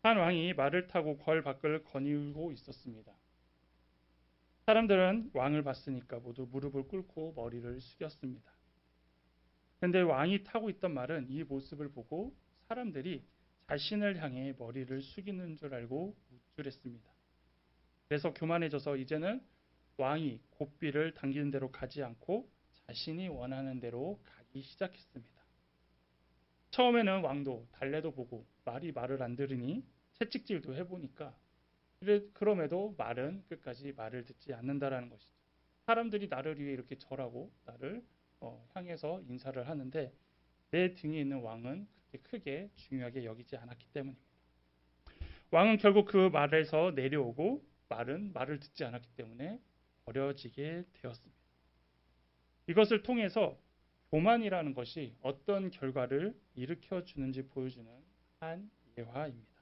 한 왕이 말을 타고 궐 밖을 거닐고 있었습니다. 사람들은 왕을 봤으니까 모두 무릎을 꿇고 머리를 숙였습니다. 그런데 왕이 타고 있던 말은 이 모습을 보고 사람들이 자신을 향해 머리를 숙이는 줄 알고 우쭐했습니다. 그래서 교만해져서 이제는 왕이 고삐를 당기는 대로 가지 않고 자신이 원하는 대로 가기 시작했습니다. 처음에는 왕도 달래도 보고 말을 안 들으니 채찍질도 해보니까 그럼에도 말은 끝까지 말을 듣지 않는다라는 것이죠. 사람들이 나를 위해 이렇게 절하고 나를 향해서 인사를 하는데 내 등에 있는 왕은 그렇게 크게 중요하게 여기지 않았기 때문입니다. 왕은 결국 그 말에서 내려오고 말은 말을 듣지 않았기 때문에 버려지게 되었습니다. 이것을 통해서 교만이라는 것이 어떤 결과를 일으켜 주는지 보여주는 한 예화입니다.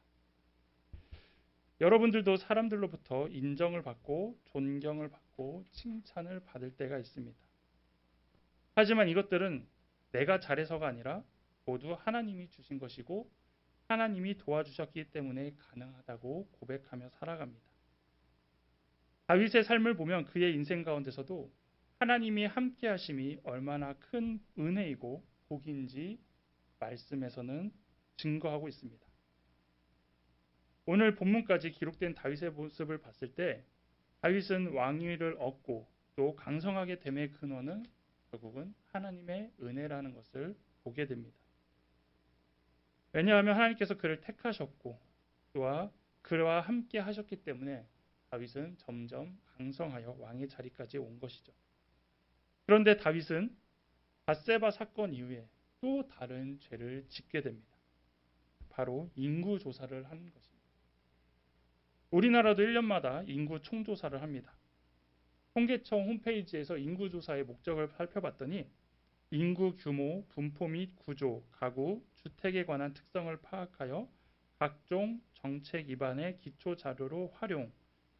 여러분들도 사람들로부터 인정을 받고 존경을 받고 칭찬을 받을 때가 있습니다. 하지만 이것들은 내가 잘해서가 아니라 모두 하나님이 주신 것이고 하나님이 도와주셨기 때문에 가능하다고 고백하며 살아갑니다. 다윗의 삶을 보면 그의 인생 가운데서도 하나님이 함께 하심이 얼마나 큰 은혜이고 복인지 말씀에서는 증거하고 있습니다. 오늘 본문까지 기록된 다윗의 모습을 봤을 때 다윗은 왕위를 얻고 또 강성하게 됨의 근원은 결국은 하나님의 은혜라는 것을 보게 됩니다. 왜냐하면 하나님께서 그를 택하셨고 또한 그와 함께 하셨기 때문에 다윗은 점점 강성하여 왕의 자리까지 온 것이죠. 그런데 다윗은 밧세바 사건 이후에 또 다른 죄를 짓게 됩니다. 바로 인구 조사를 하는 것입니다. 우리나라도 1년마다 인구 총조사를 합니다. 통계청 홈페이지에서 인구 조사의 목적을 살펴봤더니 인구 규모, 분포 및 구조, 가구, 주택에 관한 특성을 파악하여 각종 정책 입안의 기초 자료로 활용,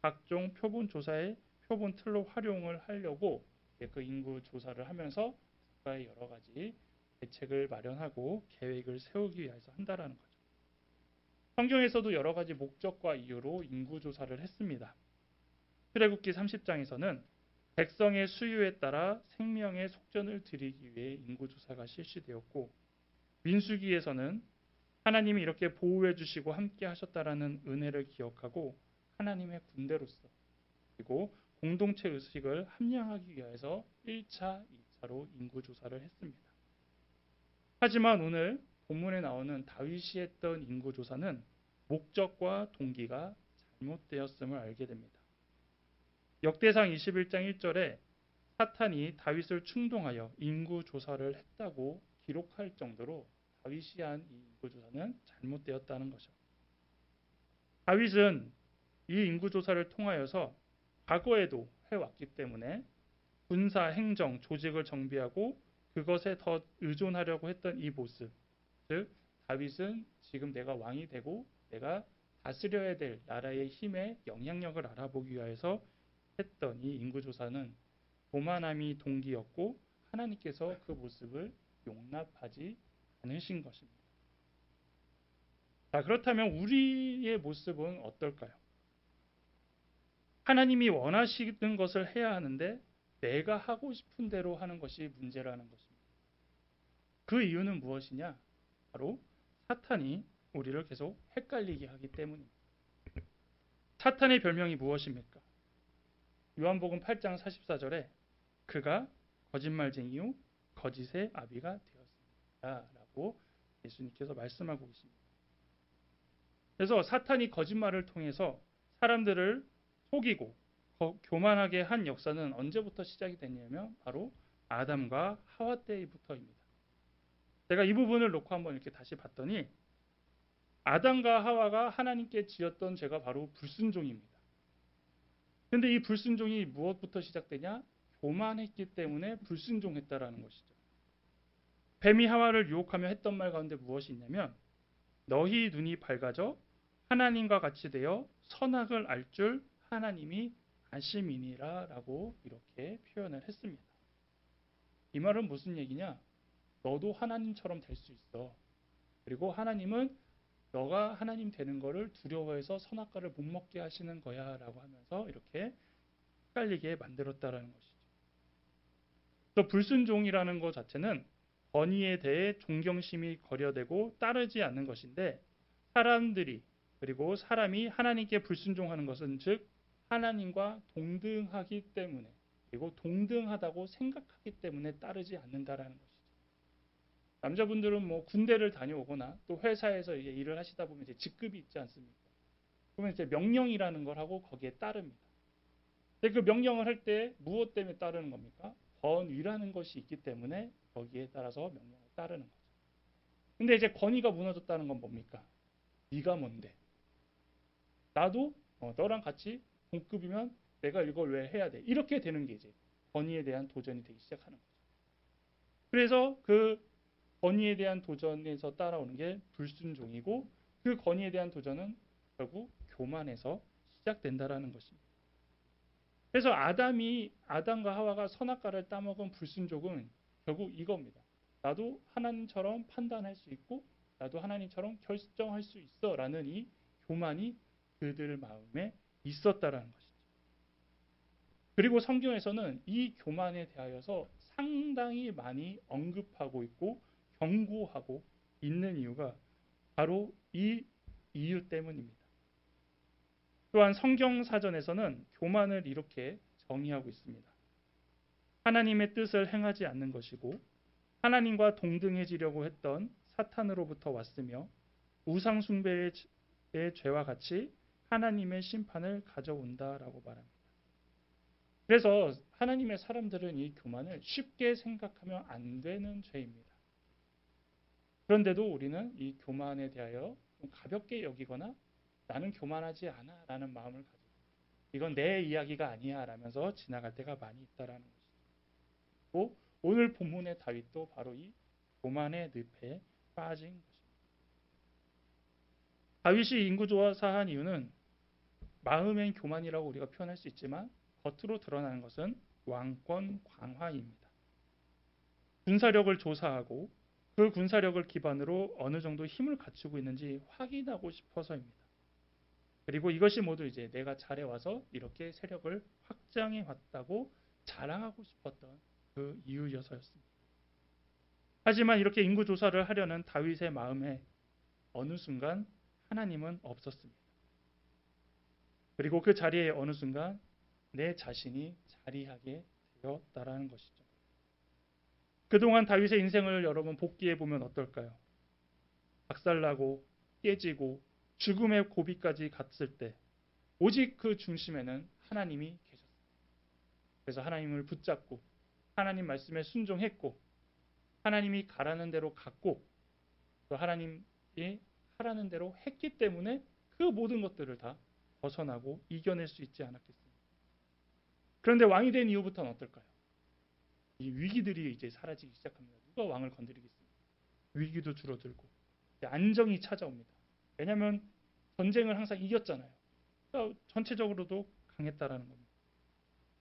각종 표본 조사의 표본 틀로 활용을 하려고 그 인구 조사를 하면서 국가의 여러 가지 대책을 마련하고 계획을 세우기 위해서 한다라는 거죠. 성경에서도 여러 가지 목적과 이유로 인구 조사를 했습니다. 출애굽기 30장에서는 백성의 수요에 따라 생명의 속전을 드리기 위해 인구 조사가 실시되었고 민수기에서는 하나님이 이렇게 보호해 주시고 함께 하셨다라는 은혜를 기억하고 하나님의 군대로서 그리고 공동체 의식을 함양하기 위해서 1차, 2차로 인구 조사를 했습니다. 하지만 오늘 본문에 나오는 다윗이 했던 인구 조사는 목적과 동기가 잘못되었음을 알게 됩니다. 역대상 21장 1절에 사탄이 다윗을 충동하여 인구 조사를 했다고 기록할 정도로 다윗이 한 이 인구 조사는 잘못되었다는 것이죠. 다윗은 이 인구 조사를 통하여서 과거에도 해왔기 때문에 군사, 행정, 조직을 정비하고 그것에 더 의존하려고 했던 이 모습, 즉 다윗은 지금 내가 왕이 되고 내가 다스려야 될 나라의 힘의 영향력을 알아보기 위해서 했던 이 인구조사는 교만함이 동기였고 하나님께서 그 모습을 용납하지 않으신 것입니다. 자, 그렇다면 우리의 모습은 어떨까요? 하나님이 원하시는 것을 해야 하는데 내가 하고 싶은 대로 하는 것이 문제라는 것입니다. 그 이유는 무엇이냐? 바로 사탄이 우리를 계속 헷갈리게 하기 때문입니다. 사탄의 별명이 무엇입니까? 요한복음 8장 44절에 그가 거짓말쟁이요 거짓의 아비가 되었습니다. 라고 예수님께서 말씀하고 계십니다. 그래서 사탄이 거짓말을 통해서 사람들을 속이고 교만하게 한 역사는 언제부터 시작이 됐냐면 바로 아담과 하와 때부터입니다. 제가 이 부분을 놓고 한번 이렇게 다시 봤더니 아담과 하와가 하나님께 지었던 죄가 바로 불순종입니다. 그런데 이 불순종이 무엇부터 시작되냐? 교만했기 때문에 불순종했다라는 것이죠. 뱀이 하와를 유혹하며 했던 말 가운데 무엇이 있냐면 너희 눈이 밝아져 하나님과 같이 되어 선악을 알 줄 하나님이 아심이니라 라고 이렇게 표현을 했습니다. 이 말은 무슨 얘기냐? 너도 하나님처럼 될 수 있어. 그리고 하나님은 너가 하나님 되는 거를 두려워해서 선악과를 못 먹게 하시는 거야 라고 하면서 이렇게 헷갈리게 만들었다라는 것이죠. 또 불순종이라는 것 자체는 권위에 대해 존경심이 거려되고 따르지 않는 것인데, 사람들이 그리고 사람이 하나님께 불순종하는 것은 즉 하나님과 동등하기 때문에, 그리고 동등하다고 생각하기 때문에 따르지 않는다라는 것이죠. 남자분들은 뭐 군대를 다녀오거나 또 회사에서 이제 일을 하시다 보면 이제 직급이 있지 않습니까? 그러면 이제 명령이라는 걸 하고 거기에 따릅니다. 근데 그 명령을 할 때 무엇 때문에 따르는 겁니까? 권위라는 것이 있기 때문에 거기에 따라서 명령을 따르는 거죠. 근데 이제 권위가 무너졌다는 건 뭡니까? 네가 뭔데? 나도 너랑 같이 동급이면 내가 이걸 왜 해야 돼? 이렇게 되는 게 이제 권위에 대한 도전이 되기 시작하는 거죠. 그래서 그 권위에 대한 도전에서 따라오는 게 불순종이고, 그 권위에 대한 도전은 결국 교만에서 시작된다라는 것입니다. 그래서 아담과 하와가 선악과를 따먹은 불순종은 결국 이겁니다. 나도 하나님처럼 판단할 수 있고 나도 하나님처럼 결정할 수 있어라는 이 교만이 그들 마음에 있었다라는 것이죠. 그리고 성경에서는 이 교만에 대하여서 상당히 많이 언급하고 있고 경고하고 있는 이유가 바로 이 이유 때문입니다. 또한 성경 사전에서는 교만을 이렇게 정의하고 있습니다. 하나님의 뜻을 행하지 않는 것이고 하나님과 동등해지려고 했던 사탄으로부터 왔으며 우상 숭배의 죄와 같이 하나님의 심판을 가져온다라고 말합니다. 그래서 하나님의 사람들은 이 교만을 쉽게 생각하면 안 되는 죄입니다. 그런데도 우리는 이 교만에 대하여 좀 가볍게 여기거나 나는 교만하지 않아 라는 마음을 가지고 이건 내 이야기가 아니야 라면서 지나갈 때가 많이 있다라는 것이고, 오늘 본문의 다윗도 바로 이 교만의 늪에 빠진 것입니다. 다윗이 인구조사한 이유는 마음엔 교만이라고 우리가 표현할 수 있지만 겉으로 드러나는 것은 왕권 광화입니다. 군사력을 조사하고 그 군사력을 기반으로 어느 정도 힘을 갖추고 있는지 확인하고 싶어서입니다. 그리고 이것이 모두 이제 내가 잘해와서 이렇게 세력을 확장해 왔다고 자랑하고 싶었던 그 이유여서였습니다. 하지만 이렇게 인구 조사를 하려는 다윗의 마음에 어느 순간 하나님은 없었습니다. 그리고 그 자리에 어느 순간 내 자신이 자리하게 되었다라는 것이죠. 그동안 다윗의 인생을 여러분 복기해 보면 어떨까요? 박살나고 깨지고 죽음의 고비까지 갔을 때 오직 그 중심에는 하나님이 계셨습니다. 그래서 하나님을 붙잡고 하나님 말씀에 순종했고 하나님이 가라는 대로 갔고 또 하나님이 하라는 대로 했기 때문에 그 모든 것들을 다 벗어나고 이겨낼 수 있지 않았겠습니까? 그런데 왕이 된 이후부터는 어떨까요? 이 위기들이 이제 사라지기 시작합니다. 누가 왕을 건드리겠습니까? 위기도 줄어들고 안정이 찾아옵니다. 왜냐하면 전쟁을 항상 이겼잖아요. 그러니까 전체적으로도 강했다라는 겁니다.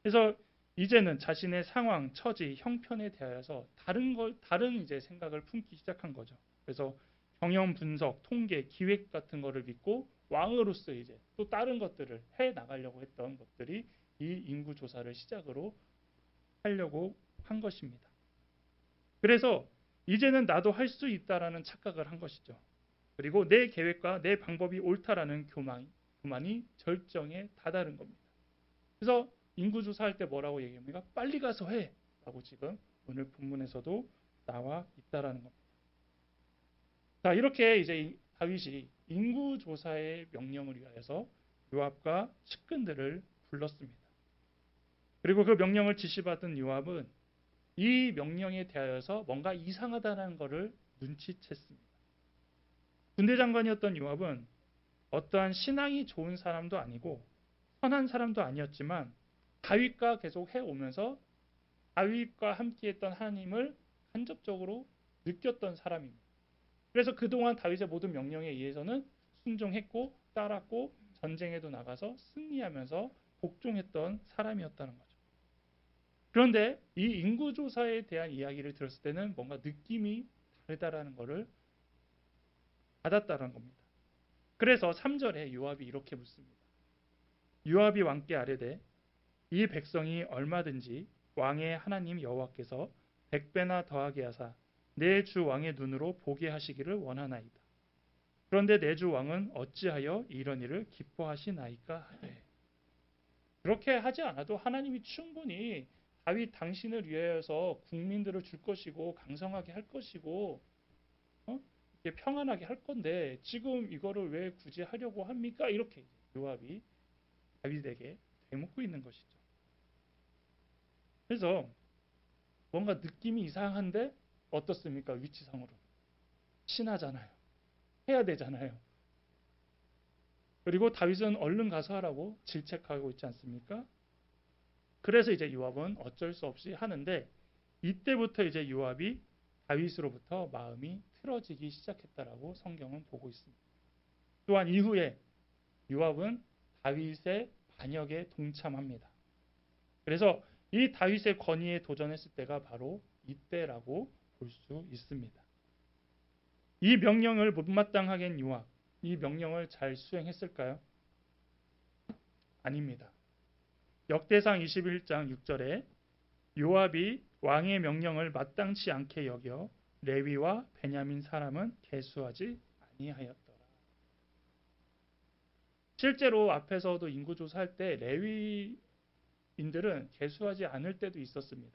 그래서 이제는 자신의 상황, 처지, 형편에 대하여서 다른 이제 생각을 품기 시작한 거죠. 그래서 경영 분석, 통계, 기획 같은 거를 믿고 왕으로서 이제 또 다른 것들을 해 나가려고 했던 것들이 이 인구 조사를 시작으로 하려고 한 것입니다. 그래서 이제는 나도 할 수 있다라는 착각을 한 것이죠. 그리고 내 계획과 내 방법이 옳다라는 교만이 절정에 다다른 겁니다. 그래서 인구조사할 때 뭐라고 얘기합니까? 빨리 가서 해! 라고 지금 오늘 본문에서도 나와 있다라는 겁니다. 자, 이렇게 이제 다윗이 인구조사의 명령을 위하여서 요압과 측근들을 불렀습니다. 그리고 그 명령을 지시받은 요압은 이 명령에 대하여서 뭔가 이상하다는 것을 눈치챘습니다. 군대 장관이었던 요압은 어떠한 신앙이 좋은 사람도 아니고 선한 사람도 아니었지만 다윗과 계속 해오면서 다윗과 함께했던 하나님을 간접적으로 느꼈던 사람입니다. 그래서 그동안 다윗의 모든 명령에 의해서는 순종했고 따랐고 전쟁에도 나가서 승리하면서 복종했던 사람이었다는 거죠. 그런데 이 인구조사에 대한 이야기를 들었을 때는 뭔가 느낌이 다르다라는 것을 받았다는 겁니다. 그래서 3절에 요압이 이렇게 묻습니다. 요압이 왕께 아뢰되 이 백성이 얼마든지 왕의 하나님 여호와께서 100배나 더하게 하사 내 주 왕의 눈으로 보게 하시기를 원하나이다. 그런데 내 주 왕은 어찌하여 이런 일을 기뻐하시나이까 하되. 그렇게 하지 않아도 하나님이 충분히 다윗 당신을 위하여서 국민들을 줄 것이고 강성하게 할 것이고 이렇게 평안하게 할 건데 지금 이거를 왜 굳이 하려고 합니까? 이렇게 요압이 다윗에게 되묻고 있는 것이죠. 그래서 뭔가 느낌이 이상한데 어떻습니까? 위치상으로 신하잖아요. 해야 되잖아요. 그리고 다윗은 얼른 가서 하라고 질책하고 있지 않습니까? 그래서 이제 요압은 어쩔 수 없이 하는데 이때부터 이제 요압이 다윗으로부터 마음이 틀어지기 시작했다라고 성경은 보고 있습니다. 또한 이후에 요압은 다윗의 반역에 동참합니다. 그래서 이 다윗의 권위에 도전했을 때가 바로 이때라고 볼 수 있습니다. 이 명령을 못마땅하게 한 요압, 이 명령을 잘 수행했을까요? 아닙니다. 역대상 21장 6절에 요압이 왕의 명령을 마땅치 않게 여겨 레위와 베냐민 사람은 계수하지 아니하였더라. 실제로 앞에서도 인구조사할 때 레위인들은 계수하지 않을 때도 있었습니다.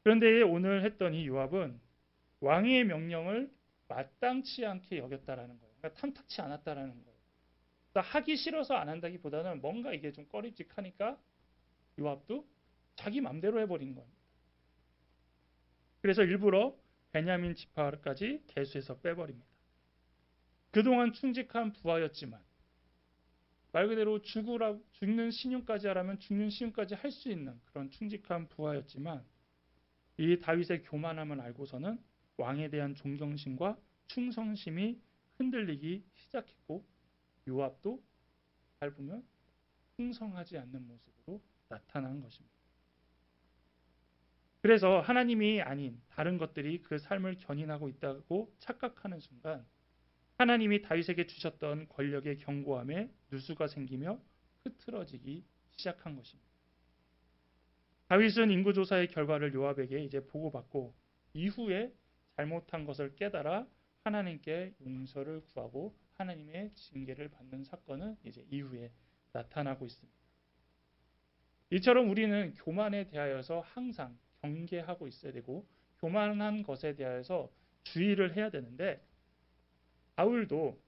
그런데 오늘 했던 이 요압은 왕의 명령을 마땅치 않게 여겼다라는 거예요. 그러니까 탐탁치 않았다라는 거예요. 그러니까 하기 싫어서 안 한다기보다는 뭔가 이게 좀 꺼림직하니까 요압도 자기 맘대로 해버린 겁니다. 그래서 일부러 베냐민 지파까지 계수해서 빼버립니다. 그동안 충직한 부하였지만 말 그대로 죽는 신용까지 하라면 죽는 신용까지 할 수 있는 그런 충직한 부하였지만 이 다윗의 교만함을 알고서는 왕에 대한 존경심과 충성심이 흔들리기 시작했고 요압도 잘 보면 충성하지 않는 모습으로 나타난 것입니다. 그래서 하나님이 아닌 다른 것들이 그 삶을 견인하고 있다고 착각하는 순간 하나님이 다윗에게 주셨던 권력의 견고함에 누수가 생기며 흐트러지기 시작한 것입니다. 다윗은 인구조사의 결과를 요압에게 이제 보고받고 이후에 잘못한 것을 깨달아 하나님께 용서를 구하고 하나님의 징계를 받는 사건은 이제 이후에 나타나고 있습니다. 이처럼 우리는 교만에 대하여서 항상 경계하고 있어야 되고 교만한 것에 대하여서 주의를 해야 되는데 바울도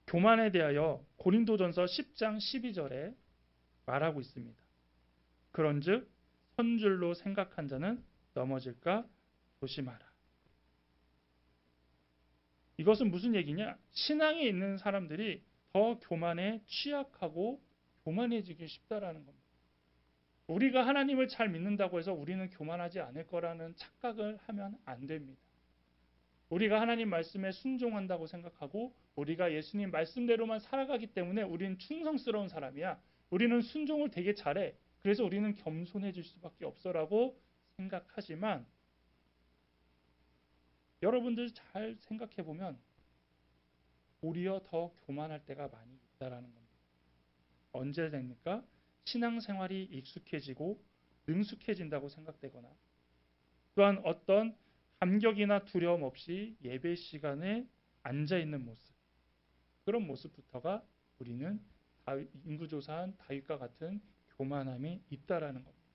교만에 대하여 고린도전서 10장 12절에 말하고 있습니다. 그런즉 선줄로 생각한 자는 넘어질까 조심하라. 이것은 무슨 얘기냐? 신앙에 있는 사람들이 더 교만에 취약하고 교만해지기 쉽다라는 겁니다. 우리가 하나님을 잘 믿는다고 해서 우리는 교만하지 않을 거라는 착각을 하면 안 됩니다. 우리가 하나님 말씀에 순종한다고 생각하고 우리가 예수님 말씀대로만 살아가기 때문에 우리는 충성스러운 사람이야. 우리는 순종을 되게 잘해. 그래서 우리는 겸손해질 수밖에 없어라고 생각하지만 여러분들 잘 생각해 보면 오히려 더 교만할 때가 많이 있다라는 겁니다. 언제 됩니까? 신앙생활이 익숙해지고 능숙해진다고 생각되거나 또한 어떤 감격이나 두려움 없이 예배 시간에 앉아 있는 모습, 그런 모습부터가 우리는 인구조사한 다윗과 같은 교만함이 있다라는 겁니다.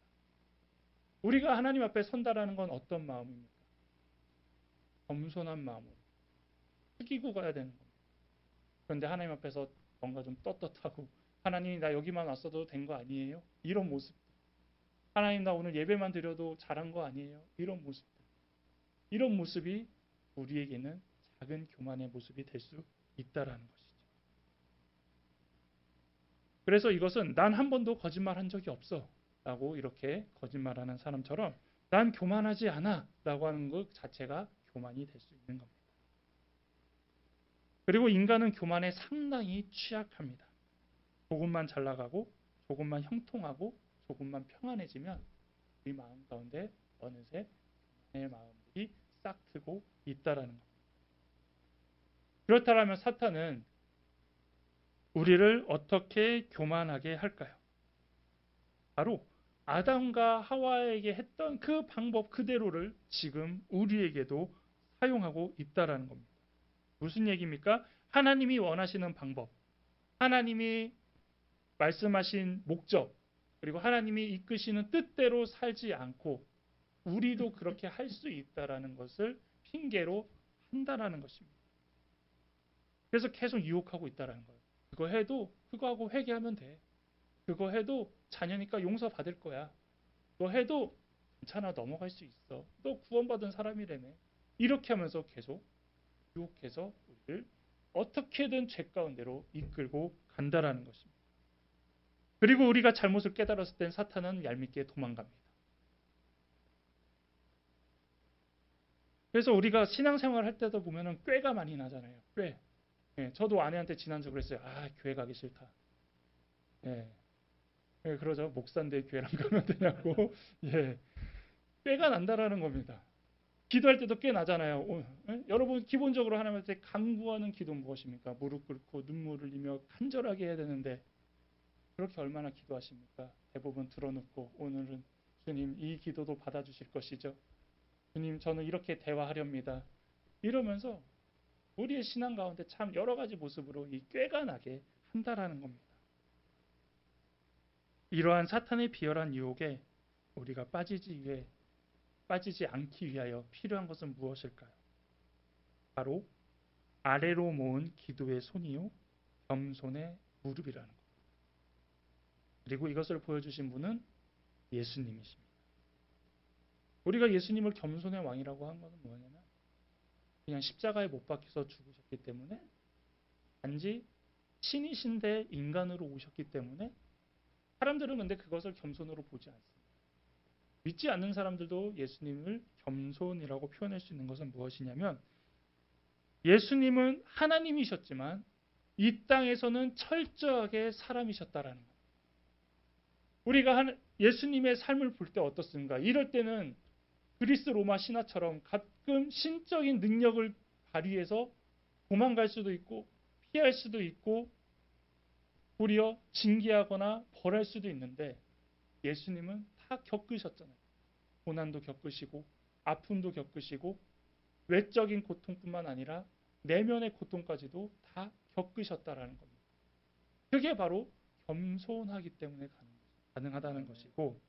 우리가 하나님 앞에 선다라는 건 어떤 마음입니까? 겸손한 마음으로 숙이고 가야 되는 겁니다. 그런데 하나님 앞에서 뭔가 좀 떳떳하고 하나님 나 여기만 왔어도 된 거 아니에요? 이런 모습. 하나님 나 오늘 예배만 드려도 잘한 거 아니에요? 이런 모습. 이런 모습이 우리에게는 작은 교만의 모습이 될 수 있다라는 것이죠. 그래서 이것은 난 한 번도 거짓말한 적이 없어 라고 이렇게 거짓말하는 사람처럼 난 교만하지 않아 라고 하는 것 자체가 교만이 될 수 있는 겁니다. 그리고 인간은 교만에 상당히 취약합니다. 조금만 잘 나가고 조금만 형통하고 조금만 평안해지면 우리 마음 가운데 어느새 교만의 마음들이 싹 트고 있다라는 겁니다. 그렇다면 사탄은 우리를 어떻게 교만하게 할까요? 바로 아담과 하와에게 했던 그 방법 그대로를 지금 우리에게도 사용하고 있다라는 겁니다. 무슨 얘기입니까? 하나님이 원하시는 방법, 하나님이 말씀하신 목적, 그리고 하나님이 이끄시는 뜻대로 살지 않고 우리도 그렇게 할 수 있다라는 것을 핑계로 한다라는 것입니다. 그래서 계속 유혹하고 있다라는 거예요. 그거 해도 그거하고 회개하면 돼. 그거 해도 자녀니까 용서받을 거야. 너 해도 괜찮아, 넘어갈 수 있어. 너 구원받은 사람이라며. 이렇게 하면서 계속 유혹해서 우리를 어떻게든 죄 가운데로 이끌고 간다라는 것입니다. 그리고 우리가 잘못을 깨달았을 땐 사탄은 얄밉게 도망갑니다. 그래서 우리가 신앙생활 할 때도 보면은 꾀가 많이 나잖아요. 꾀. 예, 저도 아내한테 지난주 그랬어요. 아, 교회 가기 싫다. 예, 예, 그러죠. 목사인데 교회랑 가면 되냐고. 예, 꾀가 난다라는 겁니다. 기도할 때도 꽤 나잖아요. 예? 여러분 기본적으로 하나님한테 간구하는 기도는 무엇입니까? 무릎 꿇고 눈물을 흘리며 간절하게 해야 되는데 그렇게 얼마나 기도하십니까? 대부분 들어놓고 오늘은 주님 이 기도도 받아주실 것이죠. 주님 저는 이렇게 대화하렵니다. 이러면서 우리의 신앙 가운데 참 여러 가지 모습으로 이 꾀가 나게 한다라는 겁니다. 이러한 사탄의 비열한 유혹에 우리가 빠지지 않기 위하여 필요한 것은 무엇일까요? 바로 아래로 모은 기도의 손이요 겸손의 무릎이라는 것. 그리고 이것을 보여주신 분은 예수님이십니다. 우리가 예수님을 겸손의 왕이라고 한 것은 뭐냐면 그냥 십자가에 못 박혀서 죽으셨기 때문에 단지 신이신데 인간으로 오셨기 때문에 사람들은 근데 그것을 겸손으로 보지 않습니다. 믿지 않는 사람들도 예수님을 겸손이라고 표현할 수 있는 것은 무엇이냐면 예수님은 하나님이셨지만 이 땅에서는 철저하게 사람이셨다라는 거예요. 우리가 예수님의 삶을 볼 때 어떻습니까? 이럴 때는 그리스 로마 신화처럼 가끔 신적인 능력을 발휘해서 도망갈 수도 있고 피할 수도 있고 도리어 징계하거나 벌할 수도 있는데 예수님은 다 겪으셨잖아요. 고난도 겪으시고 아픔도 겪으시고 외적인 고통뿐만 아니라 내면의 고통까지도 다 겪으셨다라는 겁니다. 그게 바로 겸손하기 때문에 가능하다는 것이고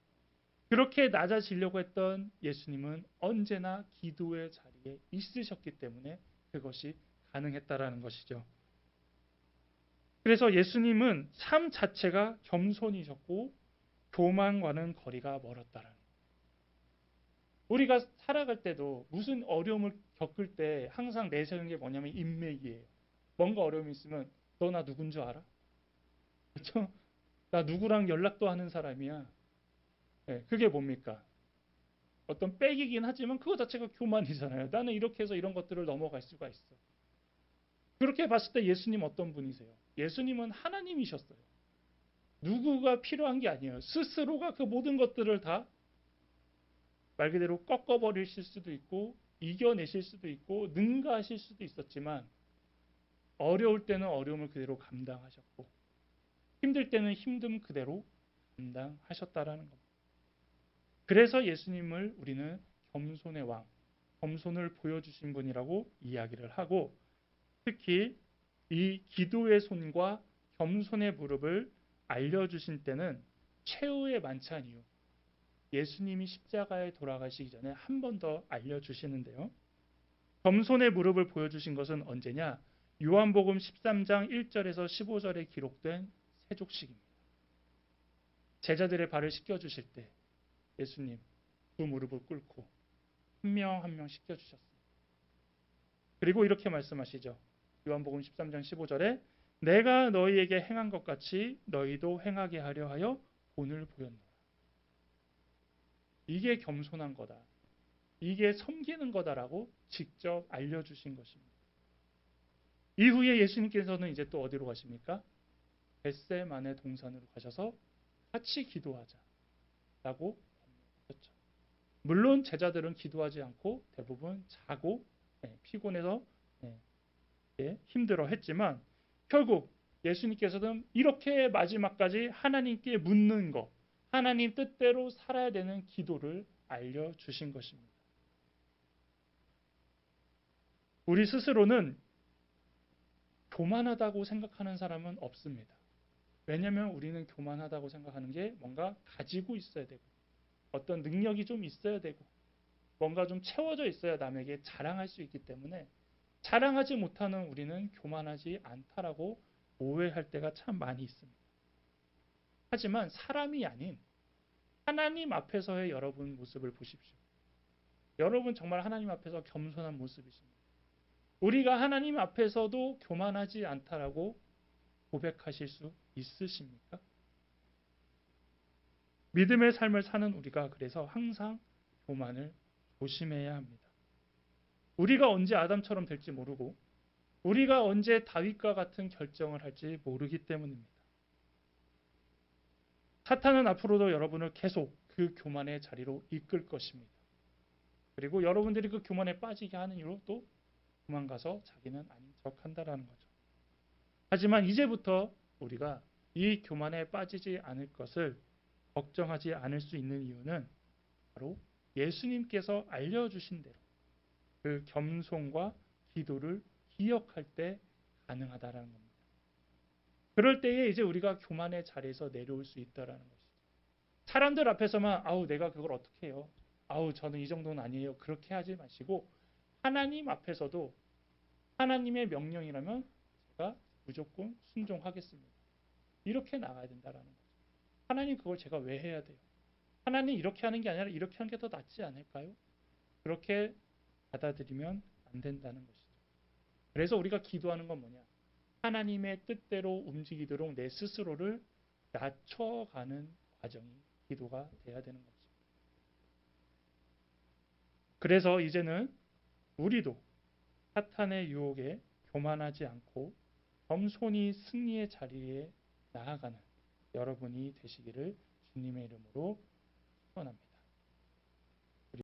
그렇게 낮아지려고 했던 예수님은 언제나 기도의 자리에 있으셨기 때문에 그것이 가능했다라는 것이죠. 그래서 예수님은 삶 자체가 겸손이셨고 교만과는 거리가 멀었다라는 거예요. 우리가 살아갈 때도 무슨 어려움을 겪을 때 항상 내세우는 게 뭐냐면 인맥이에요. 뭔가 어려움이 있으면 너 나 누군 줄 알아? 그렇죠? 나 누구랑 연락도 하는 사람이야. 네, 그게 뭡니까? 어떤 백이긴 하지만 그거 자체가 교만이잖아요. 나는 이렇게 해서 이런 것들을 넘어갈 수가 있어. 그렇게 봤을 때 예수님 어떤 분이세요? 예수님은 하나님이셨어요. 누구가 필요한 게 아니에요. 스스로가 그 모든 것들을 다 말 그대로 꺾어버리실 수도 있고 이겨내실 수도 있고 능가하실 수도 있었지만 어려울 때는 어려움을 그대로 감당하셨고 힘들 때는 힘듦 그대로 감당하셨다라는 겁니다. 그래서 예수님을 우리는 겸손의 왕, 겸손을 보여주신 분이라고 이야기를 하고 특히 이 기도의 손과 겸손의 무릎을 알려주신 때는 최후의 만찬 이후 예수님이 십자가에 돌아가시기 전에 한 번 더 알려주시는데요. 겸손의 무릎을 보여주신 것은 언제냐? 요한복음 13장 1절에서 15절에 기록된 세족식입니다. 제자들의 발을 씻겨주실 때 예수님 두 무릎을 꿇고 한 명 한 명 씻겨주셨습니다. 그리고 이렇게 말씀하시죠. 요한복음 13장 15절에 내가 너희에게 행한 것 같이 너희도 행하게 하려 하여 본을 보였노라. 이게 겸손한 거다. 이게 섬기는 거다라고 직접 알려주신 것입니다. 이후에 예수님께서는 이제 또 어디로 가십니까? 겟세마네 동산으로 가셔서 같이 기도하자라고 하셨죠. 물론 제자들은 기도하지 않고 대부분 자고 피곤해서 힘들어했지만 결국 예수님께서는 이렇게 마지막까지 하나님께 묻는 것, 하나님 뜻대로 살아야 되는 기도를 알려주신 것입니다. 우리 스스로는 교만하다고 생각하는 사람은 없습니다. 왜냐하면 우리는 교만하다고 생각하는 게 뭔가 가지고 있어야 되고 어떤 능력이 좀 있어야 되고 뭔가 좀 채워져 있어야 남에게 자랑할 수 있기 때문에 자랑하지 못하는 우리는 교만하지 않다라고 오해할 때가 참 많이 있습니다. 하지만 사람이 아닌 하나님 앞에서의 여러분 모습을 보십시오. 여러분 정말 하나님 앞에서 겸손한 모습이십니다. 우리가 하나님 앞에서도 교만하지 않다라고 고백하실 수 있으십니까? 믿음의 삶을 사는 우리가 그래서 항상 교만을 조심해야 합니다. 우리가 언제 아담처럼 될지 모르고 우리가 언제 다윗과 같은 결정을 할지 모르기 때문입니다. 사탄은 앞으로도 여러분을 계속 그 교만의 자리로 이끌 것입니다. 그리고 여러분들이 그 교만에 빠지게 하는 이유로 또 도망가서 자기는 아닌 척한다라는 거죠. 하지만 이제부터 우리가 이 교만에 빠지지 않을 것을 걱정하지 않을 수 있는 이유는 바로 예수님께서 알려주신 대로 그 겸손과 기도를 기억할 때 가능하다라는 겁니다. 그럴 때에 이제 우리가 교만의 자리에서 내려올 수 있다라는 것이죠. 사람들 앞에서만 아우 내가 그걸 어떻게 해요? 아우 저는 이 정도는 아니에요. 그렇게 하지 마시고 하나님 앞에서도 하나님의 명령이라면 제가 무조건 순종하겠습니다. 이렇게 나가야 된다라는 거죠. 하나님 그걸 제가 왜 해야 돼요? 하나님 이렇게 하는 게 아니라 이렇게 하는 게 더 낫지 않을까요? 그렇게 받아들이면 안 된다는 것이죠. 그래서 우리가 기도하는 건 뭐냐? 하나님의 뜻대로 움직이도록 내 스스로를 낮춰가는 과정이 기도가 돼야 되는 거죠. 그래서 이제는 우리도 사탄의 유혹에 교만하지 않고 겸손히 승리의 자리에 나아가는 여러분이 되시기를 주님의 이름으로 축원합니다.